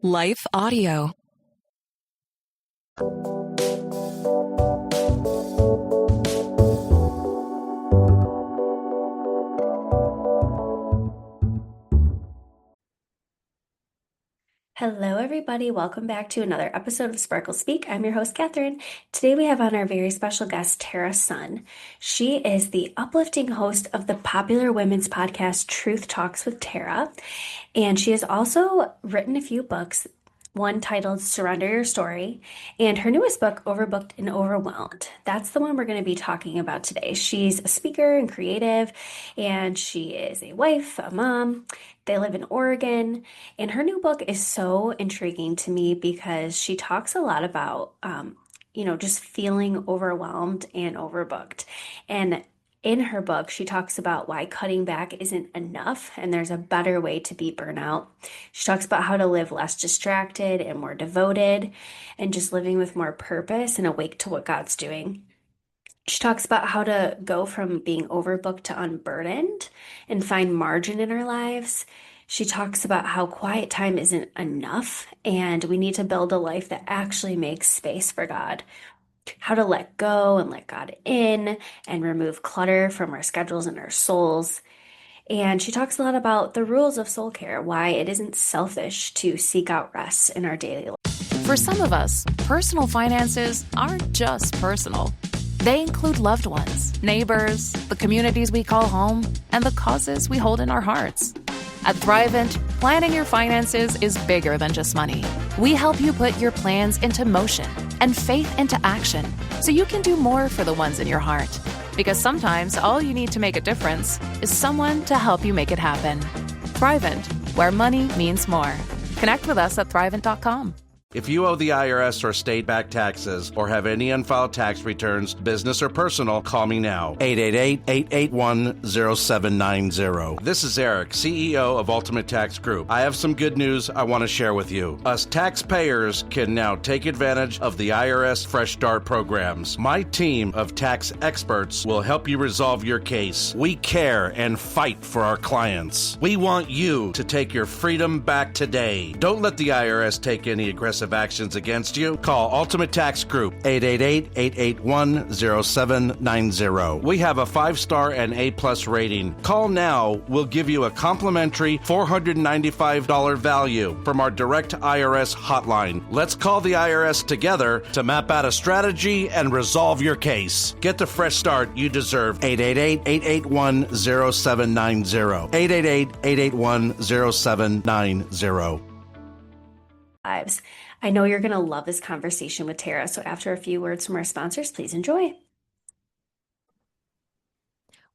Life Audio. Hello, everybody. Welcome back to another episode of Sparkle Speak. I'm your host, Catherine. Today we have on our very special guest, Tara Sun. She is the uplifting host of the popular women's podcast, Truth Talks with Tara. And she has also written a few books, one titled Surrender Your Story, and her newest book, Overbooked and Overwhelmed. That's the one we're going to be talking about today. She's a speaker and creative, and she is a wife, a mom. They live in Oregon, and her new book is so intriguing to me because she talks a lot about, just feeling overwhelmed and overbooked. And in her book, she talks about why cutting back isn't enough and there's a better way to beat burnout. She talks about how to live less distracted and more devoted and just living with more purpose and awake to what God's doing. She talks about how to go from being overbooked to unburdened and find margin in our lives. She talks about how quiet time isn't enough and we need to build a life that actually makes space for God. How to let go and let God in and remove clutter from our schedules and our souls. And she talks a lot about the rules of soul care, why it isn't selfish to seek out rest in our daily life. For some of us, personal finances aren't just personal. They include loved ones, neighbors, the communities we call home, and the causes we hold in our hearts. At Thrivent, planning your finances is bigger than just money. We help you put your plans into motion and faith into action so you can do more for the ones in your heart. Because sometimes all you need to make a difference is someone to help you make it happen. Thrivent, where money means more. Connect with us at thrivent.com. If you owe the IRS or state-backed taxes or have any unfiled tax returns, business or personal, call me now. 888-881-0790. This is Eric, CEO of Ultimate Tax Group. I have some good news I want to share with you. Us taxpayers can now take advantage of the IRS Fresh Start programs. My team of tax experts will help you resolve your case. We care and fight for our clients. We want you to take your freedom back today. Don't let the IRS take any aggressive actions against you. Call Ultimate Tax Group, 888-881-0790. We have a 5-star and A+ rating. Call now. We'll give you a complimentary $495 value from our direct IRS hotline. Let's call the IRS together to map out a strategy and resolve your case. Get the fresh start you deserve. 888-881-0790. 888-881-0790. Lives. I know you're going to love this conversation with Tara. So after a few words from our sponsors, please enjoy.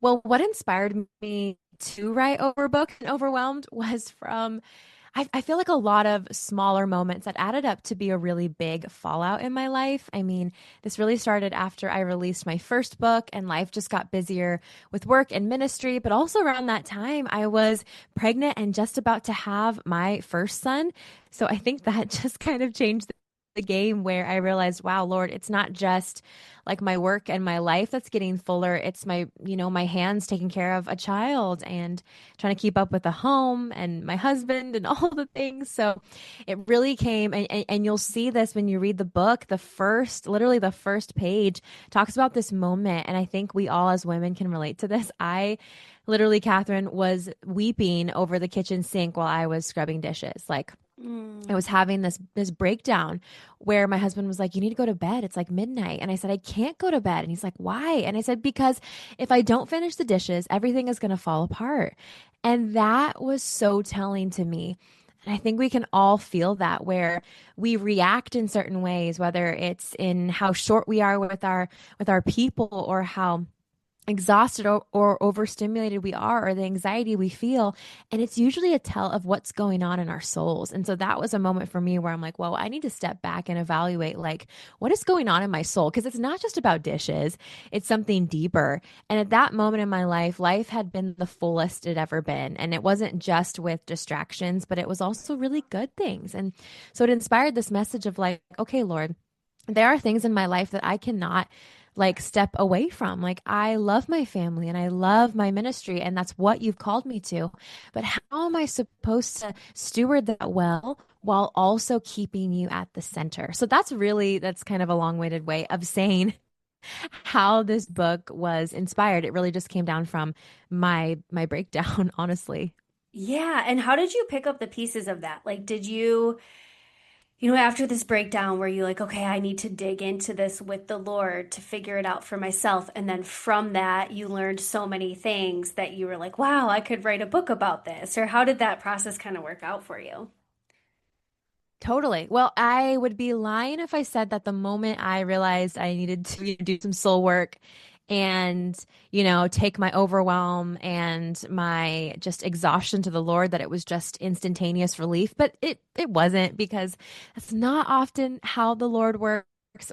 Well, what inspired me to write Overbooked and Overwhelmed was from, I feel like a lot of smaller moments that added up to be a really big fallout in my life. I mean, this really started after I released my first book and life just got busier with work and ministry. But also around that time, I was pregnant and just about to have my first son. So I think that just kind of changed the game where I realized, wow, Lord, it's not just like my work and my life that's getting fuller. It's my hands taking care of a child and trying to keep up with the home and my husband and all the things. So it really came, and you'll see this when you read the book. Literally the first page talks about this moment. And I think we all as women can relate to this. I literally, Catherine, was weeping over the kitchen sink while I was scrubbing dishes. Like, I was having this breakdown where my husband was like, you need to go to bed. It's like midnight. And I said, I can't go to bed. And he's like, why? And I said, because if I don't finish the dishes, everything is going to fall apart. And that was so telling to me. And I think we can all feel that, where we react in certain ways, whether it's in how short we are with our people, or how exhausted or overstimulated we are, or the anxiety we feel. And it's usually a tell of what's going on in our souls. And so that was a moment for me where I'm like, well, I need to step back and evaluate, like, what is going on in my soul? Because it's not just about dishes, it's something deeper. And at that moment in my life had been the fullest it ever been. And it wasn't just with distractions, but it was also really good things. And so it inspired this message of like, okay, Lord, there are things in my life that I cannot like step away from. Like, I love my family and I love my ministry, and that's what you've called me to. But how am I supposed to steward that well while also keeping you at the center. So that's kind of a long-winded way of saying how this book was inspired. It really just came down from my breakdown, honestly. Yeah. And how did you pick up the pieces of that? Like, did you, after this breakdown, were you like, okay, I need to dig into this with the Lord to figure it out for myself? And then from that, you learned so many things that you were like, wow, I could write a book about this. Or how did that process kind of work out for you? Totally. Well, I would be lying if I said that the moment I realized I needed to do some soul work and, take my overwhelm and my just exhaustion to the Lord, that it was just instantaneous relief. But it wasn't, because that's not often how the Lord works.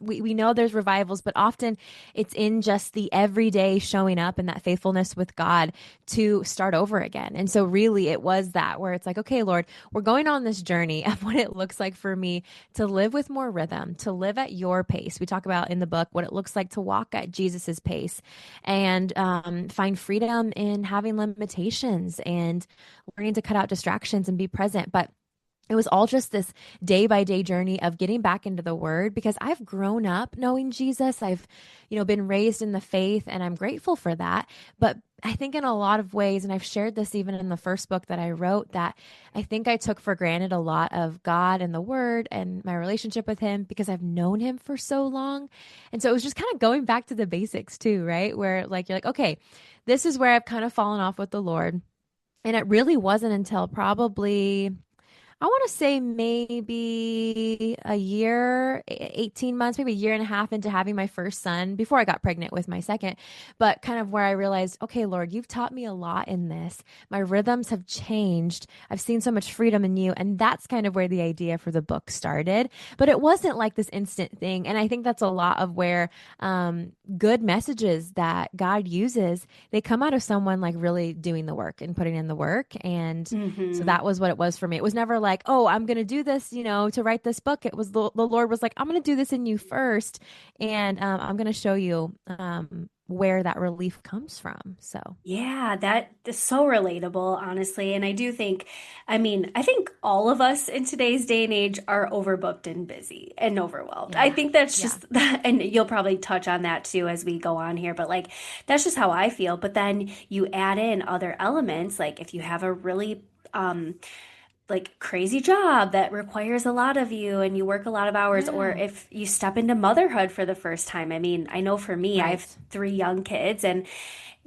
We know there's revivals, but often it's in just the everyday showing up and that faithfulness with God to start over again. And so really it was that where it's like, okay, Lord, we're going on this journey of what it looks like for me to live with more rhythm, to live at your pace. We talk about in the book what it looks like to walk at Jesus's pace and find freedom in having limitations and learning to cut out distractions and be present. But it was all just this day by day journey of getting back into the word, because I've grown up knowing Jesus. I've, been raised in the faith, and I'm grateful for that. But I think in a lot of ways, and I've shared this even in the first book that I wrote, that I think I took for granted a lot of God and the word and my relationship with him because I've known him for so long. And so it was just kind of going back to the basics too, right? Where like, you're like, okay, this is where I've kind of fallen off with the Lord. And it really wasn't until probably, I want to say maybe a year, 18 months, maybe a year and a half into having my first son before I got pregnant with my second, but kind of where I realized, okay, Lord, you've taught me a lot in this. My rhythms have changed. I've seen so much freedom in you. And that's kind of where the idea for the book started. But it wasn't like this instant thing. And I think that's a lot of where good messages that God uses, they come out of someone like really doing the work and putting in the work. And so Hmm. that was what it was for me. It was never like, oh, I'm going to do this, to write this book. It was the Lord was like, I'm going to do this in you first. And I'm going to show you where that relief comes from. So, Yeah, that is so relatable, honestly. And I do think, I think all of us in today's day and age are overbooked and busy and overwhelmed. I yeah. think that's Yeah. just that, and you'll probably touch on that too as we go on here, but like that's just how I feel. But then you add in other elements, like if you have a really like crazy job that requires a lot of you and you work a lot of hours, or Yeah. if you step into motherhood for the first time. I know for me, I have Right. three young kids, and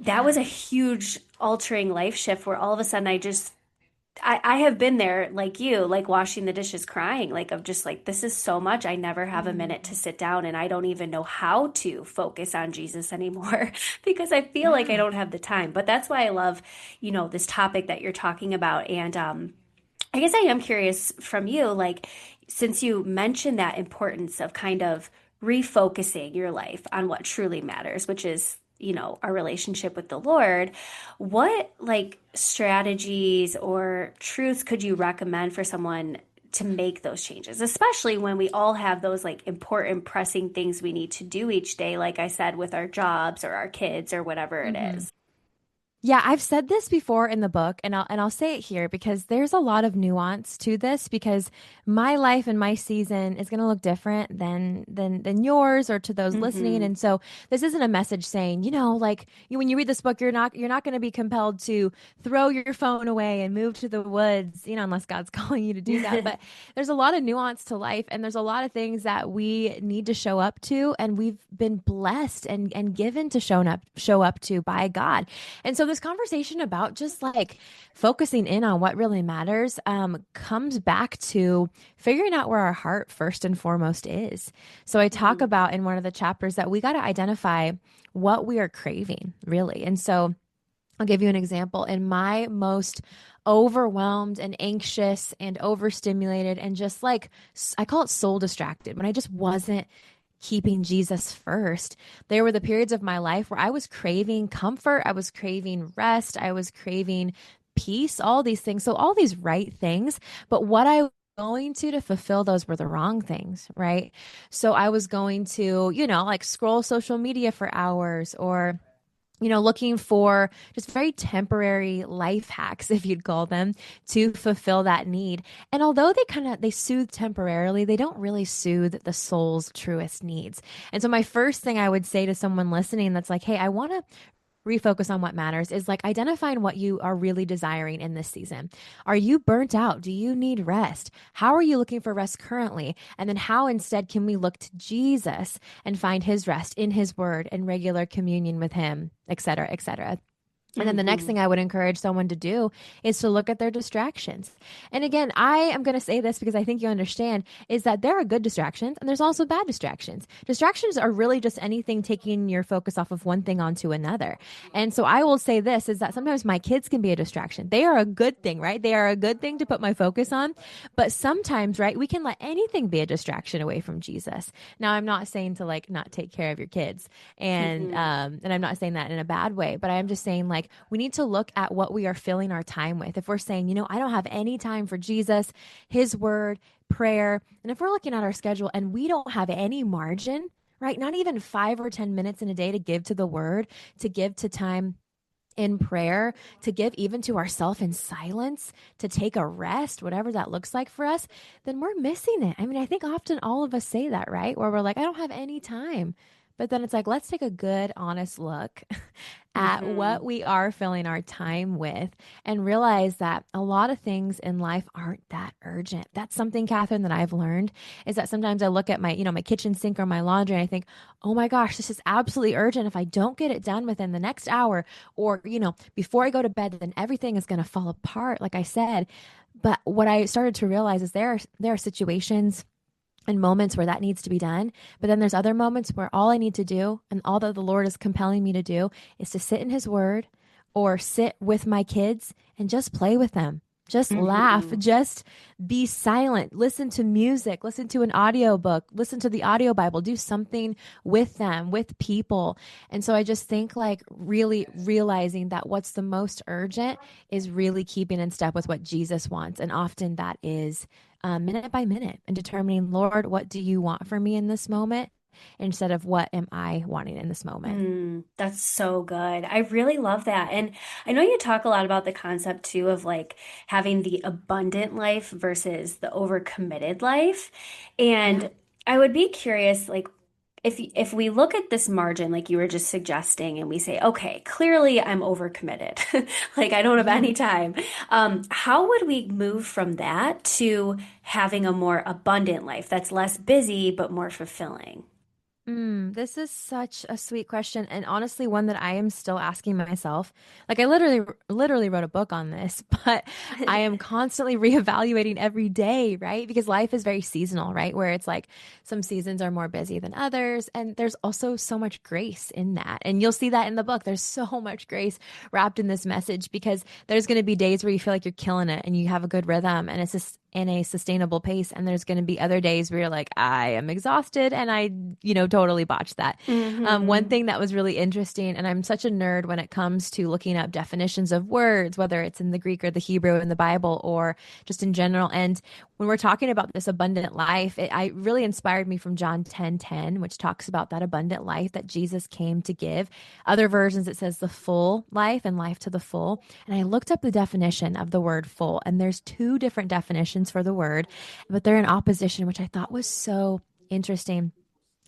that Yeah. was a huge altering life shift where all of a sudden I have been there like you, like washing the dishes, crying, like of just like, this is so much. I never have a minute to Mm. sit down, and I don't even know how to focus on Jesus anymore because I feel like I Yeah. don't have the time. But that's why I love, this topic that you're talking about. And I guess I am curious from you, like, since you mentioned that importance of kind of refocusing your life on what truly matters, which is, our relationship with the Lord, what like strategies or truths could you recommend for someone to make those changes, especially when we all have those like important, pressing things we need to do each day, like I said, with our jobs or our kids or whatever it Hmm. is? Yeah, I've said this before in the book, and I'll say it here because there's a lot of nuance to this, because my life and my season is going to look different than yours or to those listening. Hmm. And so this isn't a message saying, like when you read this book, you're not going to be compelled to throw your phone away and move to the woods, unless God's calling you to do that. But there's a lot of nuance to life, and there's a lot of things that we need to show up to, and we've been blessed and given to show up to by God. And so this conversation about just like focusing in on what really matters comes back to figuring out where our heart first and foremost is. So I talk Mhm. about in one of the chapters that we got to identify what we are craving, really. And so I'll give you an example. In my most overwhelmed and anxious and overstimulated and just like, I call it soul distracted, when I just wasn't keeping Jesus first. There were the periods of my life where I was craving comfort, I was craving rest, I was craving peace, all these things. So all these right things, but what I was going to fulfill those were the wrong things, right? So I was going to, like scroll social media for hours, or looking for just very temporary life hacks, if you'd call them, to fulfill that need. And although they soothe temporarily, they don't really soothe the soul's truest needs. And so my first thing I would say to someone listening that's like, hey, I want to refocus on what matters is like identifying what you are really desiring in this season. Are you burnt out? Do you need rest? How are you looking for rest currently? And then how instead can we look to Jesus and find his rest in his word and regular communion with him, et cetera, et cetera. And then the next thing I would encourage someone to do is to look at their distractions. And again, I am going to say this because I think you understand is that there are good distractions and there's also bad distractions. Distractions are really just anything taking your focus off of one thing onto another. And so I will say this is that sometimes my kids can be a distraction. They are a good thing, right? They are a good thing to put my focus on. But sometimes, right, we can let anything be a distraction away from Jesus. Now, I'm not saying to like not take care of your kids and I'm not saying that in a bad way, but I'm just saying like we need to look at what we are filling our time with. If we're saying, I don't have any time for Jesus, his word, prayer, and if we're looking at our schedule and we don't have any margin, right? Not even 5 or 10 minutes in a day to give to the word, to give to time in prayer, to give even to ourselves in silence, to take a rest, whatever that looks like for us, then we're missing it. I mean, I think often all of us say that, right? Where we're like, I don't have any time. But then it's like, let's take a good, honest look at what we are filling our time with and realize that a lot of things in life aren't that urgent. That's something, Catherine, that I've learned is that sometimes I look at my kitchen sink or my laundry and I think, oh my gosh, this is absolutely urgent. If I don't get it done within the next hour or, before I go to bed, then everything is going to fall apart, like I said. But what I started to realize is there are situations and moments where that needs to be done. But then there's other moments where all I need to do and all that the Lord is compelling me to do is to sit in his word or sit with my kids and just play with them. Just laugh, just be silent, listen to music, listen to an audiobook, listen to the audio Bible, do something with them, with people. And so I just think like really realizing that what's the most urgent is really keeping in step with what Jesus wants. And often that is minute by minute and determining, Lord, what do you want for me in this moment? Instead of what am I wanting in this moment? That's so good. I really love that. And I know you talk a lot about the concept too of like having the abundant life versus the overcommitted life. And I would be curious, like, if we look at this margin, like you were just suggesting, and we say, okay, clearly I'm overcommitted, like I don't have any time. How would we move from that to having a more abundant life that's less busy but more fulfilling? This is such a sweet question, and honestly, one that I am still asking myself. Like I literally wrote a book on this, but I am constantly reevaluating every day, right? Because life is very seasonal, right? Where it's like some seasons are more busy than others, and there's also so much grace in that. And you'll see that in the book. There's so much grace wrapped in this message because there's going to be days where you feel like you're killing it and you have a good rhythm, and it's just in a sustainable pace. And there's going to be other days where you're like, I am exhausted and I, totally botched that. One thing that was really interesting, and I'm such a nerd when it comes to looking up definitions of words, whether it's in the Greek or the Hebrew in the Bible or just in general. And when we're talking about this abundant life, it really inspired me from John 10:10, which talks about that abundant life that Jesus came to give. Other versions, it says the full life and life to the full. And I looked up the definition of the word full, and there's 2 different definitions for the word, but they're in opposition, which I thought was so interesting.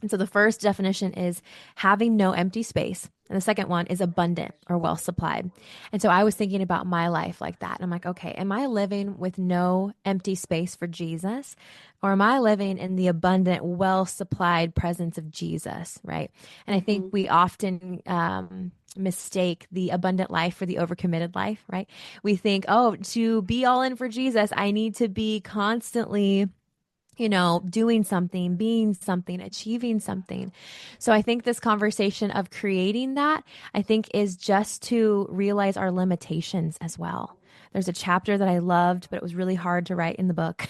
And so the first definition is having no empty space. And the second one is abundant or well supplied. And so I was thinking about my life like that. And I'm like, okay, am I living with no empty space for Jesus? Or am I living in the abundant, well supplied presence of Jesus? Right. And I think we often, mistake the abundant life for the overcommitted life, right? We think, oh, to be all in for Jesus, I need to be constantly doing something, being something, achieving something. So I think this conversation of creating that, I think is just to realize our limitations as well. There's a chapter that I loved, but it was really hard to write in the book.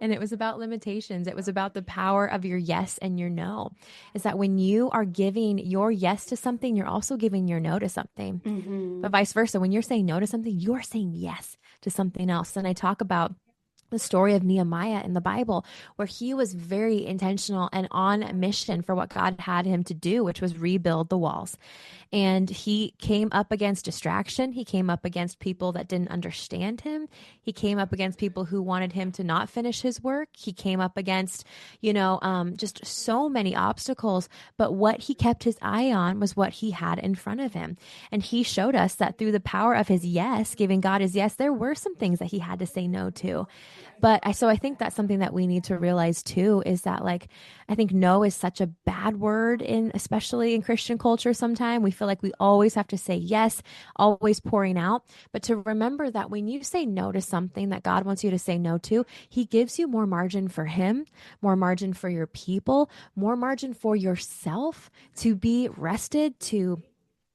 And it was about limitations. It was about the power of your yes and your no. Is that when you are giving your yes to something, you're also giving your no to something. But vice versa, when you're saying no to something, you're saying yes to something else. And I talk about the story of Nehemiah in the Bible, where he was very intentional and on mission for what God had him to do, which was rebuild the walls. And he came up against distraction. He came up against people that didn't understand him. He came up against people who wanted him to not finish his work. He came up against, just so many obstacles. But what he kept his eye on was what he had in front of him. And he showed us that through the power of his yes, giving God his yes, there were some things that he had to say no to. So I think that's something that we need to realize too, is that I think no is such a bad word especially in Christian culture. Sometimes we feel like we always have to say yes, always pouring out. But to remember that when you say no to something that God wants you to say no to, he gives you more margin for him, more margin for your people, more margin for yourself to be rested, to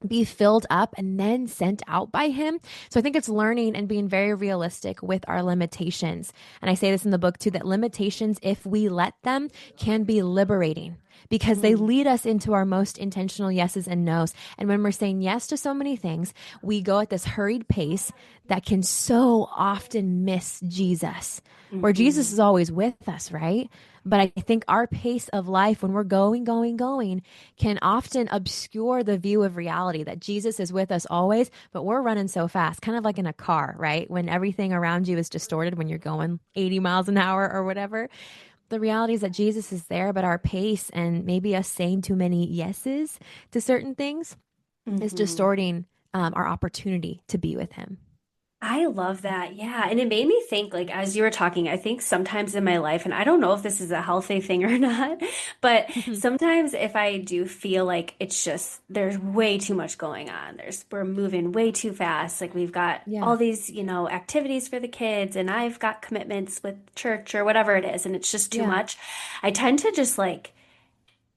be filled up and then sent out by him. So I think it's learning and being very realistic with our limitations. And I say this in the book too, that limitations, if we let them, can be liberating because they lead us into our most intentional yeses and nos. And when we're saying yes to so many things, we go at this hurried pace that can so often miss Jesus, where Jesus is always with us, right? But I think our pace of life, when we're going, can often obscure the view of reality that Jesus is with us always, but we're running so fast, kind of like in a car, right? When everything around you is distorted, when you're going 80 miles an hour or whatever. The reality is that Jesus is there, but our pace and maybe us saying too many yeses to certain things is distorting our opportunity to be with him. I love that. Yeah. And it made me think, as you were talking, I think sometimes in my life, and I don't know if this is a healthy thing or not, but sometimes if I do feel like it's just, there's way too much going on, we're moving way too fast. Like we've got Yeah. all these, activities for the kids, and I've got commitments with church or whatever it is, and it's just too Yeah. much. I tend to just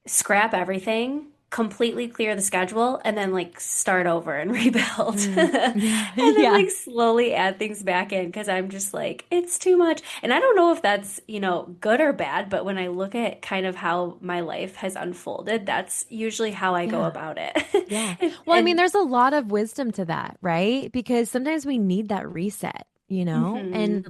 scrap everything, completely clear the schedule, and then start over and rebuild. Yeah. And then Yeah. slowly add things back in because I'm just it's too much. And I don't know if that's, good or bad, but when I look at kind of how my life has unfolded, that's usually how I go Yeah. about it. Yeah. And, Well, I mean, and there's a lot of wisdom to that, right? Because sometimes we need that reset, mhm. and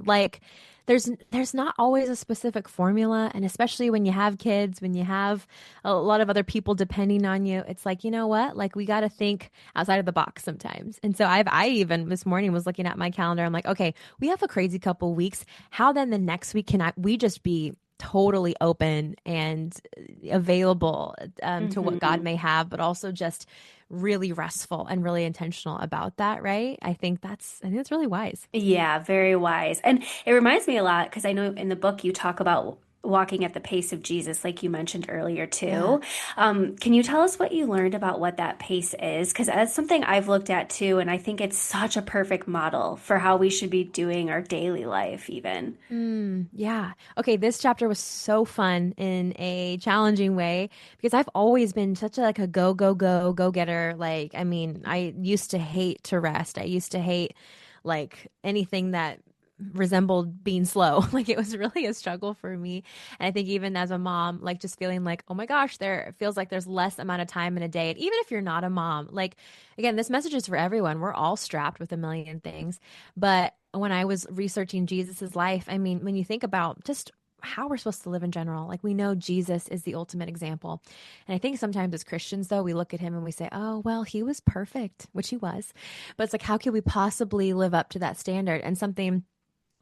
there's not always a specific formula. And especially when you have kids, when you have a lot of other people depending on you, it's you know what? We got to think outside of the box sometimes. And so I even this morning was looking at my calendar. I'm like, okay, we have a crazy couple weeks. How then the next week we just be totally open and available to what God Mhm. may have, but also just really restful and really intentional about that, right? I think that's really wise. Yeah, very wise. And it reminds me a lot because I know in the book you talk about walking at the pace of Jesus, like you mentioned earlier Yeah. too. Can you tell us what you learned about what that pace is? Because that's something I've looked at too, and I think it's such a perfect model for how we should be doing our daily life, even. Yeah. Okay, this chapter was so fun in a challenging way because I've always been such a go, go, go getter. I mean, I used to hate to rest. I used to hate anything that resembled being slow. It was really a struggle for me. And I think even as a mom, just feeling oh my gosh, it feels like there's less amount of time in a day. And even if you're not a mom, again, this message is for everyone. We're all strapped with a million things. But when I was researching Jesus's life, I mean, when you think about just how we're supposed to live in general, we know Jesus is the ultimate example. And I think sometimes as Christians, though, we look at him and we say, oh, well, he was perfect, which he was. But it's how could we possibly live up to that standard? And something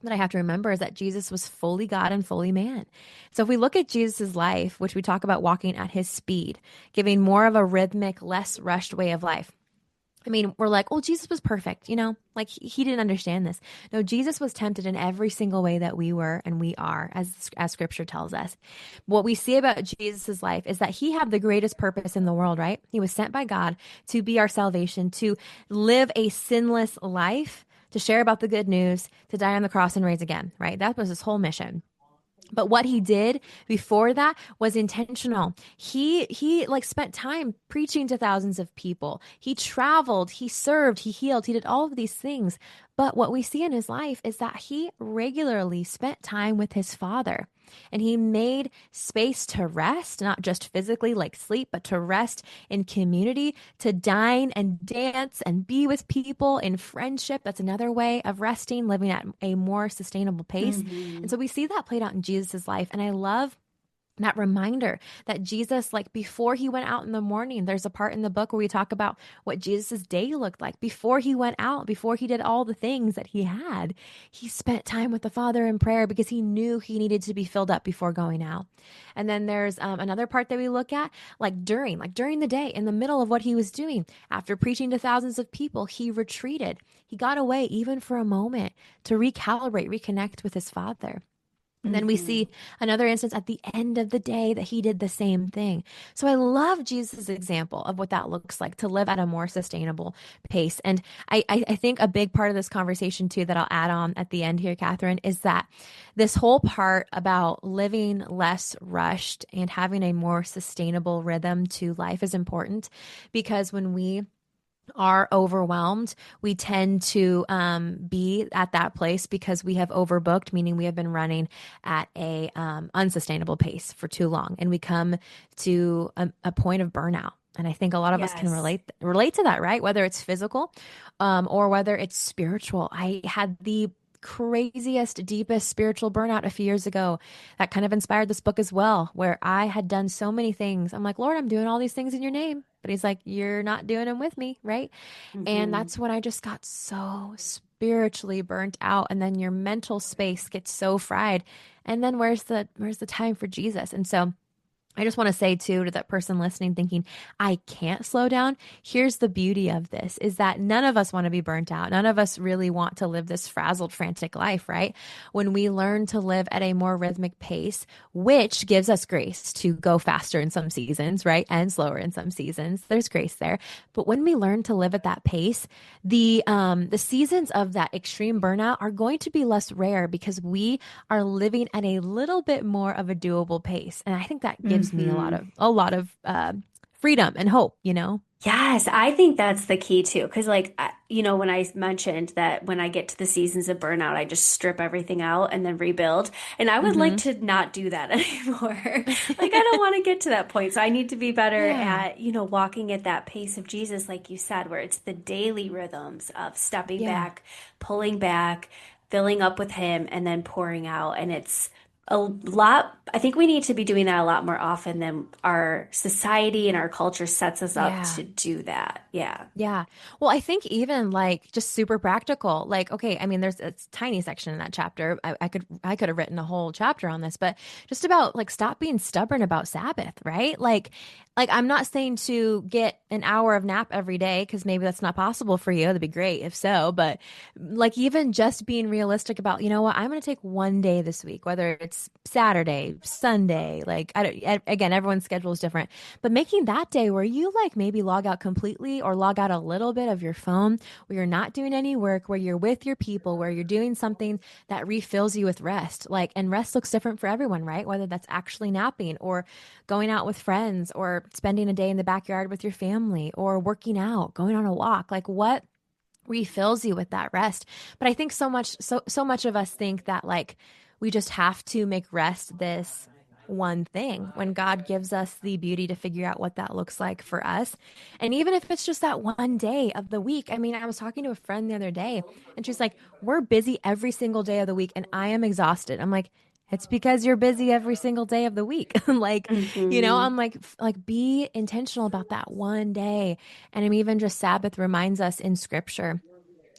that I have to remember is that Jesus was fully God and fully man. So if we look at Jesus's life, which we talk about walking at his speed, giving more of a rhythmic, less rushed way of life. I mean, we're well, Jesus was perfect, he didn't understand this. No, Jesus was tempted in every single way that we were and we are, as scripture tells us. What we see about Jesus's life is that he had the greatest purpose in the world, right? He was sent by God to be our salvation, to live a sinless life, to share about the good news, to die on the cross and rise again, right? That was his whole mission. But what he did before that was intentional. He spent time preaching to thousands of people. He traveled, he served, he healed, he did all of these things. But what we see in his life is that he regularly spent time with his Father. And he made space to rest, not just physically like sleep, but to rest in community, to dine and dance and be with people in friendship. That's another way of resting, living at a more sustainable pace. And Hmm. so we see that played out in Jesus's life. And I love that reminder that Jesus, like before he went out in the morning, there's a part in the book where we talk about what Jesus's day looked like before he went out, before he did all the things that he had. He spent time with the Father in prayer because he knew he needed to be filled up before going out. And then there's another part that we look at, like during the day, in the middle of what he was doing, after preaching to thousands of people, he retreated. He got away even for a moment to recalibrate, reconnect with his Father. And then we Hmm. see another instance at the end of the day that he did the same thing. So I love Jesus' example of what that looks like to live at a more sustainable pace. And I think a big part of this conversation, too, that I'll add on at the end here, Catherine, is that this whole part about living less rushed and having a more sustainable rhythm to life is important because when we are overwhelmed, we tend to be at that place because we have overbooked, meaning we have been running at a unsustainable pace for too long, and we come to a point of burnout. And I think a lot of us can Yes. relate to that, right? Whether it's physical, or whether it's spiritual. I had the craziest, deepest spiritual burnout a few years ago. That kind of inspired this book as well, where I had done so many things. I'm like, Lord, I'm doing all these things in your name. But he's like, you're not doing them with me, right? And Hmm. that's when I just got so spiritually burnt out. And then your mental space gets so fried. And then where's the time for Jesus? And so I just want to say too to that person listening thinking, I can't slow down. Here's the beauty of this is that none of us want to be burnt out. None of us really want to live this frazzled, frantic life, right? When we learn to live at a more rhythmic pace, which gives us grace to go faster in some seasons, right? And slower in some seasons. There's grace there. But when we learn to live at that pace, the seasons of that extreme burnout are going to be less rare because we are living at a little bit more of a doable pace. And I think that gives me a lot Hmm. of a lot of freedom and hope, you know? Yes, I think that's the key too. Because, like, when I mentioned that when I get to the seasons of burnout, I just strip everything out and then rebuild. And I would like Hmm. to not do that anymore. Like, I don't want to get to that point. So I need to be better Yeah. at, walking at that pace of Jesus, like you said, where it's the daily rhythms of stepping Yeah. back, pulling back, filling up with Him, and then pouring out. And it's a lot. I think we need to be doing that a lot more often than our society and our culture sets us up Yeah. to do that. Yeah. Yeah. Well, I think even like just super practical, like, okay, I mean, there's a tiny section in that chapter. I could have written a whole chapter on this, but just about like stop being stubborn about Sabbath, right? Like I'm not saying to get an hour of nap every day because maybe that's not possible for you. That'd be great if so, but like even just being realistic about, you know what, I'm going to take one day this week, whether it's Saturday, Sunday, like I don't, again, everyone's schedule is different, but making that day where you like maybe log out completely or log out a little bit of your phone, where you're not doing any work, where you're with your people, where you're doing something that refills you with rest. Like, and rest looks different for everyone, right? Whether that's actually napping or going out with friends or spending a day in the backyard with your family or working out, going on a walk. Like, what refills you with that rest? But I think so much of us think that like we just have to make rest this one thing when God gives us the beauty to figure out what that looks like for us. And even if it's just that one day of the week. I mean, I was talking to a friend the other day and she's like, "We're busy every single day of the week and I am exhausted." I'm like, "It's because you're busy every single day of the week." Like, Hmm. I'm like be intentional about that one day. And I'm even just Sabbath reminds us in scripture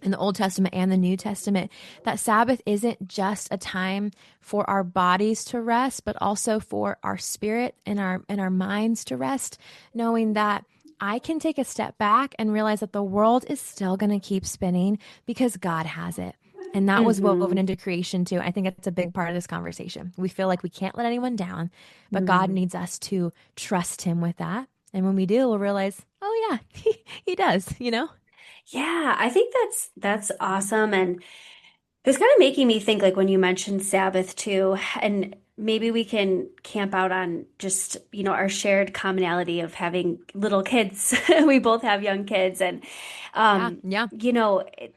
in the Old Testament and the New Testament that Sabbath isn't just a time for our bodies to rest, but also for our spirit and our minds to rest, knowing that I can take a step back and realize that the world is still going to keep spinning because God has it. And that was woven Hmm. into creation too. I think that's a big part of this conversation. We feel like we can't let anyone down, but God Hmm. needs us to trust him with that. And when we do, we'll realize, oh yeah, he does, you know? Yeah, I think that's awesome. And it's kind of making me think like when you mentioned Sabbath too, and maybe we can camp out on just, our shared commonality of having little kids. We both have young kids and Yeah, um, yeah. you know, it,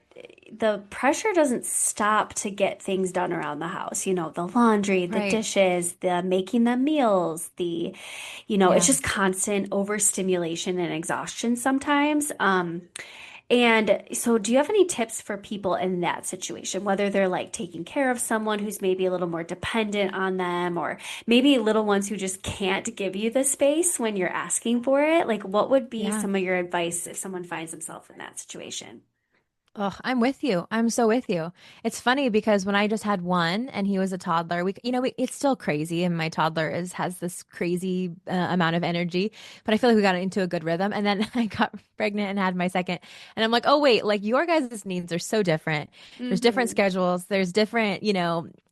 the pressure doesn't stop to get things done around the house. The laundry, the Right. dishes, the making the meals, it's Yeah. just constant overstimulation and exhaustion sometimes. And so, do you have any tips for people in that situation, whether they're like taking care of someone who's maybe a little more dependent on them, or maybe little ones who just can't give you the space when you're asking for it? Like, what would be Yeah. some of your advice if someone finds themselves in that situation? Oh, I'm with you. I'm so with you. It's funny because when I just had one and he was a toddler, it's still crazy, and my toddler has this crazy amount of energy, but I feel like we got into a good rhythm. And then I got pregnant and had my second, and I'm like, oh wait, like your guys' needs are so different. There's different Hmm. schedules. There's different,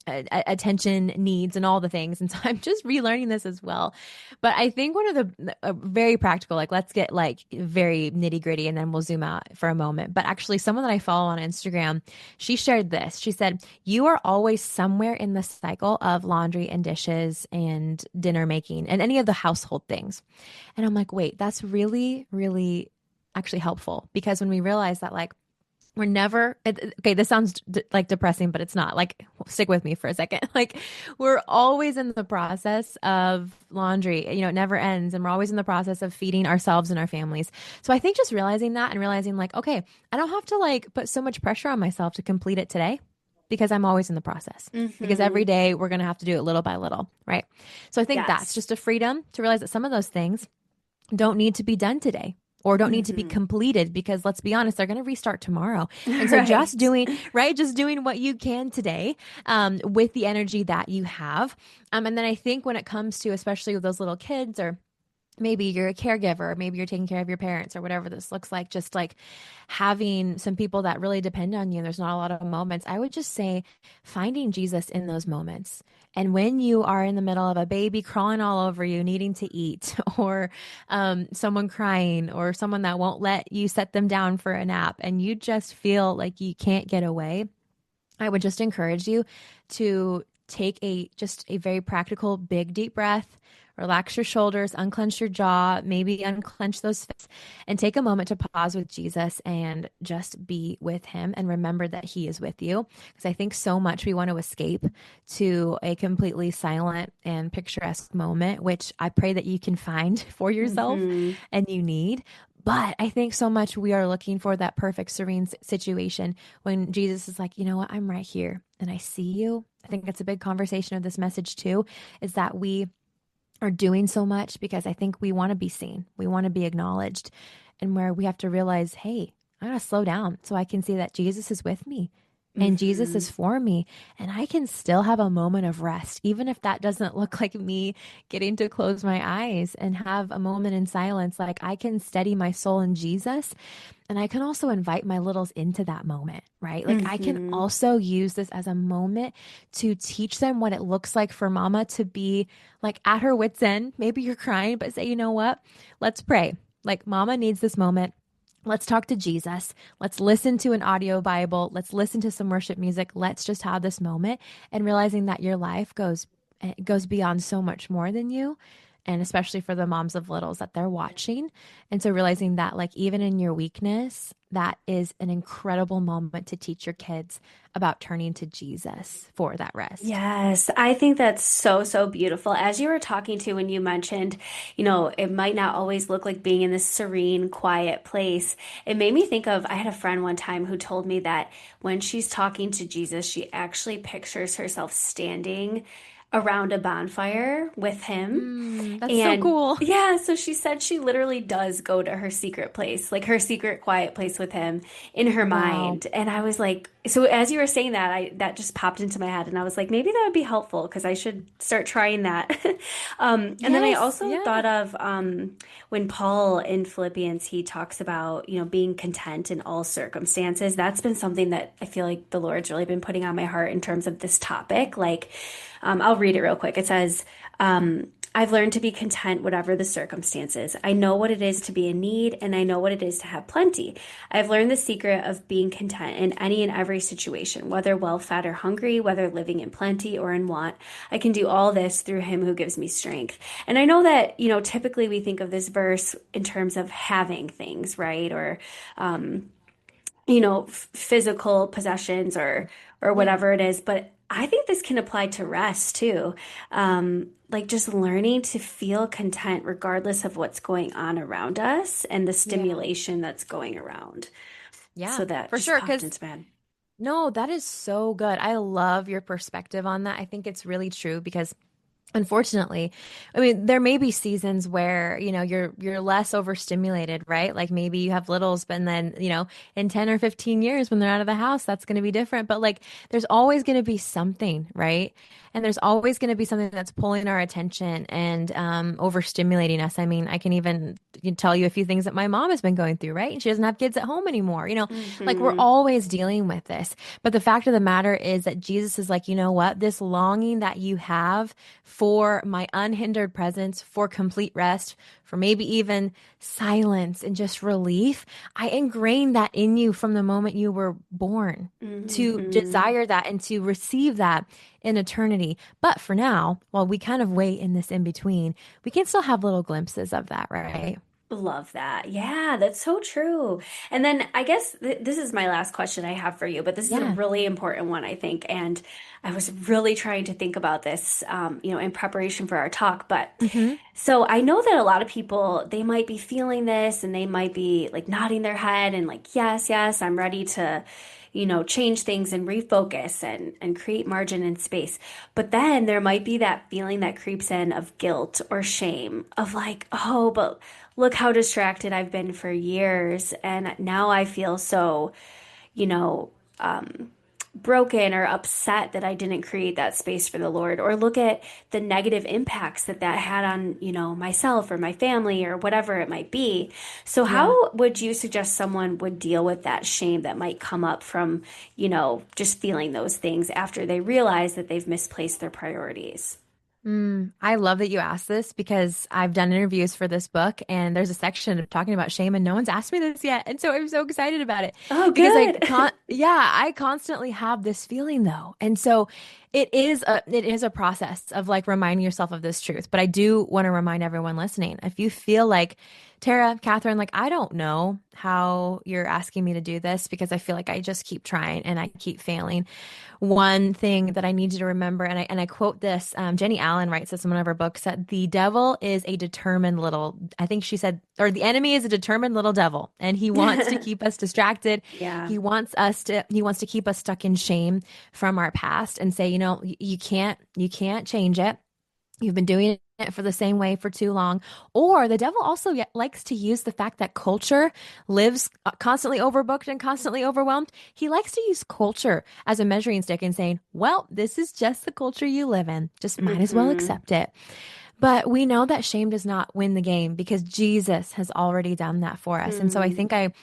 attention needs and all the things. And so I'm just relearning this as well. But I think one of the very practical, like let's get like very nitty gritty and then we'll zoom out for a moment. But actually, someone that I follow on Instagram, she shared this. She said, "You are always somewhere in the cycle of laundry and dishes and dinner making and any of the household things." And I'm like, wait, that's really, really actually helpful because when we realize that, like, we're never, okay, this sounds like depressing, but it's not. Like, stick with me for a second. Like, we're always in the process of laundry, it never ends. And we're always in the process of feeding ourselves and our families. So I think just realizing that and realizing, like, okay, I don't have to like put so much pressure on myself to complete it today because I'm always in the process. Because every Hmm. day we're going to have to do it little by little, right? So I think that's Yes. just a freedom to realize that some of those things don't need to be done today or don't need to be Hmm. completed because let's be honest, they're going to restart tomorrow. And so just Right. doing, right, just doing what you can today with the energy that you have. And then I think when it comes to, especially with those little kids or maybe you're a caregiver, maybe you're taking care of your parents or whatever this looks like, just like having some people that really depend on you. And there's not a lot of moments. I would just say finding Jesus in those moments. And when you are in the middle of a baby crawling all over you, needing to eat, or someone crying, or someone that won't let you set them down for a nap, and you just feel like you can't get away, I would just encourage you to take a very practical big deep breath, relax your shoulders, unclench your jaw, maybe unclench those fists, and take a moment to pause with Jesus and just be with him and remember that he is with you. Because I think so much we want to escape to a completely silent and picturesque moment, which I pray that you can find for yourself Hmm. and you need. But I think so much we are looking for that perfect serene situation when Jesus is like, you know what, I'm right here and I see you. I think that's a big conversation of this message too, is that we are doing so much because I think we want to be seen. We want to be acknowledged. And where we have to realize, hey, I got to slow down so I can see that Jesus is with me and Jesus Hmm. is for me. And I can still have a moment of rest, even if that doesn't look like me getting to close my eyes and have a moment in silence. Like I can steady my soul in Jesus. And I can also invite my littles into that moment, right? Like I can Hmm. also use this as a moment to teach them what it looks like for mama to be like at her wit's end. Maybe you're crying, but say, you know what? Let's pray. Like mama needs this moment. Let's talk to Jesus. Let's listen to an audio Bible. Let's listen to some worship music. Let's just have this moment and realizing that your life goes beyond so much more than you. And especially for the moms of littles that they're watching. And so realizing that like even in your weakness, that is an incredible moment to teach your kids about turning to Jesus for that rest. Yes, I think that's so, so beautiful. As you were talking to when you mentioned, it might not always look like being in this serene, quiet place. It made me think of, I had a friend one time who told me that when she's talking to Jesus, she actually pictures herself standing around a bonfire with him. That's so And cool. yeah, so she said she literally does go to her secret place, like her secret quiet place with him in her Wow. mind. And I was like, so as you were saying that, that just popped into my head, and I was like, maybe that would be helpful because I should start trying that. And then I Yes. also Yeah. thought of when Paul in Philippians, he talks about, being content in all circumstances. That's been something that I feel like the Lord's really been putting on my heart in terms of this topic. Like, I'll read it real quick. It says, I've learned to be content whatever the circumstances. I know what it is to be in need, and I know what it is to have plenty. I've learned the secret of being content in any and every situation, whether well fed or hungry, whether living in plenty or in want. I can do all this through him who gives me strength. And I know that, typically we think of this verse in terms of having things, right? Or physical possessions or Yeah. whatever it is. But I think this can apply to rest too. Like just learning to feel content regardless of what's going on around us and the Yeah. stimulation that's going around. Yeah, So that for just sure. popped Because into my head. no, that is so good. I love your perspective on that. I think it's really true because unfortunately, I mean, there may be seasons where, you're less overstimulated, right? Like maybe you have littles, but then, in 10 or 15 years when they're out of the house, that's going to be different. But like there's always going to be something, right? And there's always going to be something that's pulling our attention and overstimulating us. I mean, I can even tell you a few things that my mom has been going through, right? And she doesn't have kids at home anymore. Like we're Hmm. always dealing with this. But the fact of the matter is that Jesus is like, you know what? This longing that you have for my unhindered presence, for complete rest, for maybe even silence and just relief, I ingrained that in you from the moment you were born to Hmm. desire that and to receive that in eternity. But for now, while we kind of wait in this in between, we can still have little glimpses of that, right? Love that. Yeah, that's so true. And then I guess this is my last question I have for you, but this is a Yeah. really important one, I think. And I was really trying to think about this, in preparation for our talk. But Hmm. so I know that a lot of people, they might be feeling this and they might be like nodding their head and like, yes, yes, I'm ready to, change things and refocus and create margin and space. But then there might be that feeling that creeps in of guilt or shame of like, oh, but look how distracted I've been for years. And now I feel so, you know, um, broken or upset that I didn't create that space for the Lord, or look at the negative impacts that that had on, myself or my family or whatever it might be. So, Yeah. how would you suggest someone would deal with that shame that might come up from, just feeling those things after they realize that they've misplaced their priorities? I love that you asked this because I've done interviews for this book and there's a section of talking about shame and no one's asked me this yet. And so I'm so excited about it Oh, because good. I constantly have this feeling though. And so it is a process of like reminding yourself of this truth. But I do want to remind everyone listening, if you feel like Tara, Catherine, like I don't know how you're asking me to do this because I feel like I just keep trying and I keep failing. One thing that I need you to remember, and I quote this, Jenny Allen writes this in one of her books, that the devil is a determined little, I think she said, or the enemy is a determined little devil, and he wants to keep us distracted. Yeah. He wants to keep us stuck in shame from our past and say, you can't change it. You've been doing it for the same way for too long. Or the devil also likes to use the fact that culture lives constantly overbooked and constantly overwhelmed. He likes to use culture as a measuring stick and saying, well, this is just the culture you live in. Just might as well Hmm. accept it. But we know that shame does not win the game because Jesus has already done that for us. And so I Hmm. think I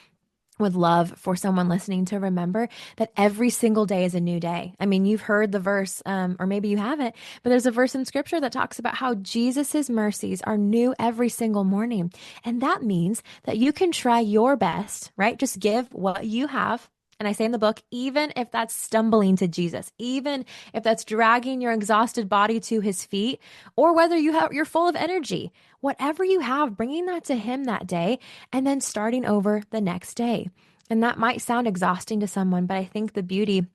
would love for someone listening to remember that every single day is a new day. I mean, you've heard the verse, or maybe you haven't, but there's a verse in scripture that talks about how Jesus's mercies are new every single morning. And that means that you can try your best, right? Just give what you have. And I say in the book, even if that's stumbling to Jesus, even if that's dragging your exhausted body to his feet, or whether you're full of energy, whatever you have, bringing that to him that day and then starting over the next day. And that might sound exhausting to someone, but I think the beauty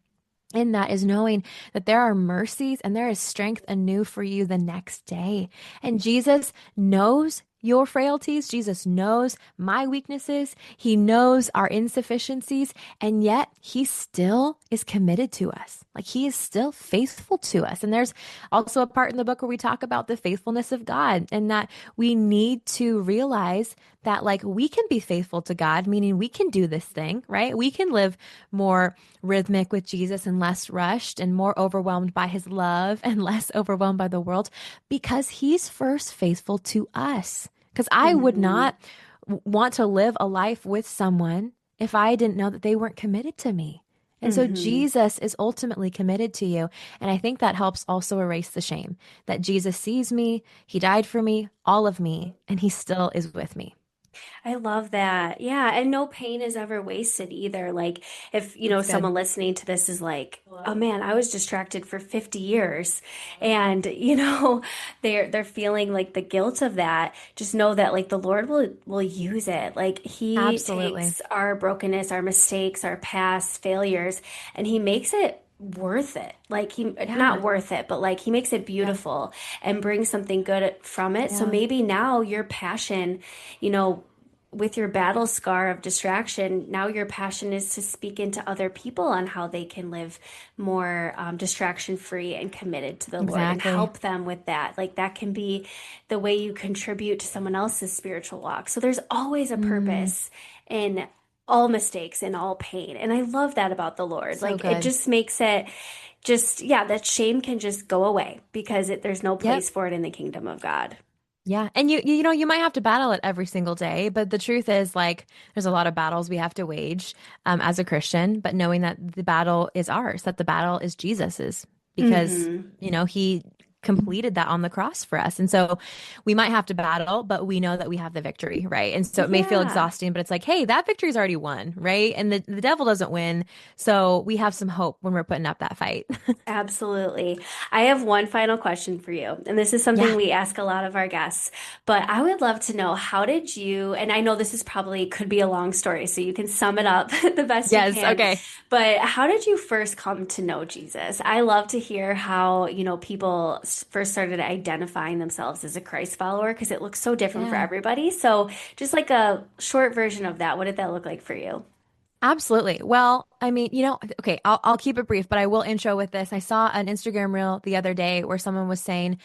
in that is knowing that there are mercies and there is strength anew for you the next day. And Jesus knows your frailties. Jesus knows my weaknesses. He knows our insufficiencies. And yet he still is committed to us. Like he is still faithful to us. And there's also a part in the book where we talk about the faithfulness of God and that we need to realize that like we can be faithful to God, meaning we can do this thing, right? We can live more rhythmic with Jesus and less rushed and more overwhelmed by his love and less overwhelmed by the world because he's first faithful to us. Because I would Hmm. not want to live a life with someone if I didn't know that they weren't committed to me. And so Hmm. Jesus is ultimately committed to you. And I think that helps also erase the shame, that Jesus sees me, he died for me, all of me, and he still is with me. I love that. Yeah. And no pain is ever wasted either. Like if, That's someone good. listening to this is like, oh man, I was distracted for 50 years and, they're feeling like the guilt of that. Just know that like the Lord will use it. Like he Absolutely. takes our brokenness, our mistakes, our past failures, and he makes it worth it. Like he not Yeah. worth it, but like he makes it Yeah. beautiful and brings something good from it. So Yeah. maybe now your passion, you know, with your battle scar of distraction, now your passion is to speak into other people on how they can live more distraction free and committed to the Lord and Exactly. help them with that. Like that can be the way you contribute to someone else's spiritual walk. So there's always a Mm, purpose in all mistakes and all pain. And I love that about the Lord. so Like it good. just makes it just, yeah, that shame can just go away because there's no Yep. place for it in the kingdom of God. Yeah. And you might have to battle it every single day, but the truth is like there's a lot of battles we have to wage as a Christian, but knowing that the battle is ours, that the battle is Jesus's because, Hmm. he completed that on the cross for us. And so we might have to battle, but we know that we have the victory, right? And so it may feel Yeah. exhausting, but it's like, hey, that victory's already won, right? And the devil doesn't win. So we have some hope when we're putting up that fight. Absolutely. I have one final question for you. And this is something Yeah. we ask a lot of our guests, but I would love to know how did you, and I know this is probably could be a long story, so you can sum it up the best you Yes. can, Okay. but how did you first come to know Jesus? I love to hear how, people first started identifying themselves as a Christ follower because it looks so different for Yeah. everybody. So just like a short version of that, what did that look like for you? Absolutely. Well, I mean, okay, I'll keep it brief, but I will intro with this. I saw an Instagram reel the other day where someone was saying,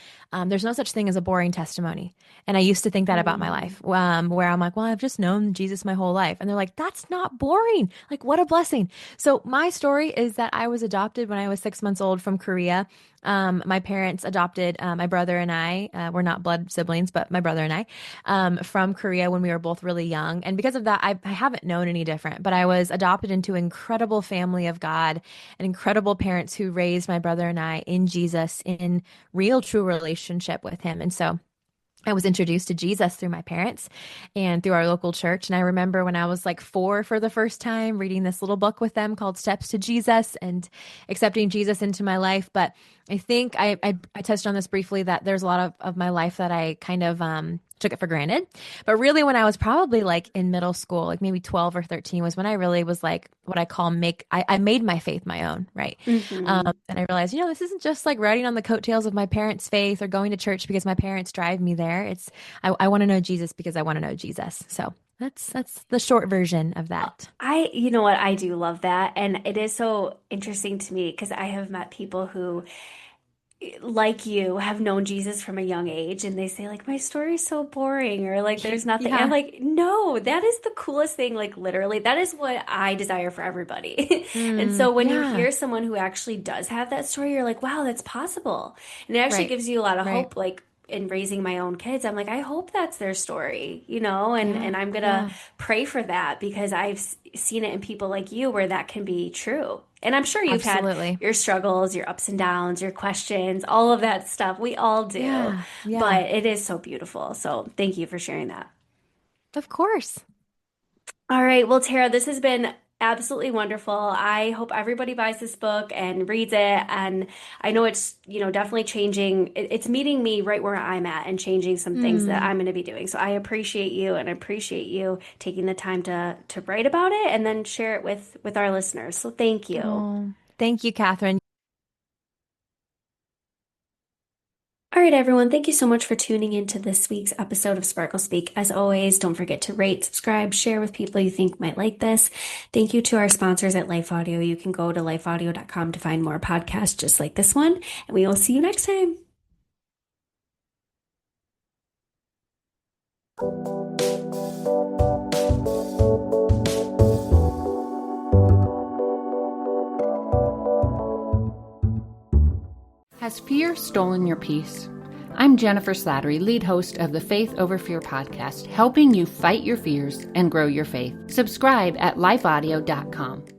there's no such thing as a boring testimony. And I used to think that about my Mm. life, where I'm like, well, I've just known Jesus my whole life. And they're like, that's not boring. Like, what a blessing. So my story is that I was adopted when I was 6 months old from Korea. My parents adopted my brother and I. We're not blood siblings, but my brother and I from Korea when we were both really young. And because of that, I haven't known any different, but I was adopted into an incredible family of God and incredible parents who raised my brother and I in Jesus in real, true relationship with him. And so I was introduced to Jesus through my parents and through our local church. And I remember when I was like 4 for the first time, reading this little book with them called Steps to Jesus and accepting Jesus into my life. But I think I touched on this briefly that there's a lot of my life that I kind of took it for granted. But really, when I was probably like in middle school, like maybe 12 or 13, was when I really was like what I call I made my faith my own, right? Hmm. And I realized, this isn't just like riding on the coattails of my parents' faith or going to church because my parents drive me there. I want to know Jesus because I want to know Jesus. So that's the short version of that. You know what, I do love that. And it is so interesting to me because I have met people who, like you, have known Jesus from a young age and they say, like, my story's so boring or like there's nothing. And I'm Yeah. like, no, that is the coolest thing. Like, literally, that is what I desire for everybody. And so when you Yeah. hear someone who actually does have that story, you're like, wow, that's possible. And it actually Right. gives you a lot of Right. hope. Like, in raising my own kids, I'm like, I hope that's their story, and Yeah. I'm gonna Yeah. pray for that because I've seen it in people like you where that can be true. And I'm sure you've had Absolutely. your struggles, your ups and downs, your questions, all of that stuff. We all do, Yeah. Yeah. but it is so beautiful. So thank you for sharing that. Of course. All right. Well, Tara, this has been absolutely wonderful. I hope everybody buys this book and reads it. And I know it's, definitely changing. It's meeting me right where I'm at and changing some things that Mm. I'm going to be doing. So I appreciate you and I appreciate you taking the time to write about it and then share it with our listeners. So thank you. Oh, thank you, Catherine. All right, everyone. Thank you so much for tuning into this week's episode of Sparkle Speak. As always, don't forget to rate, subscribe, share with people you think might like this. Thank you to our sponsors at Life Audio. You can go to lifeaudio.com to find more podcasts just like this one, and we will see you next time. Has fear stolen your peace? I'm Jennifer Slattery, lead host of the Faith Over Fear podcast, helping you fight your fears and grow your faith. Subscribe at lifeaudio.com.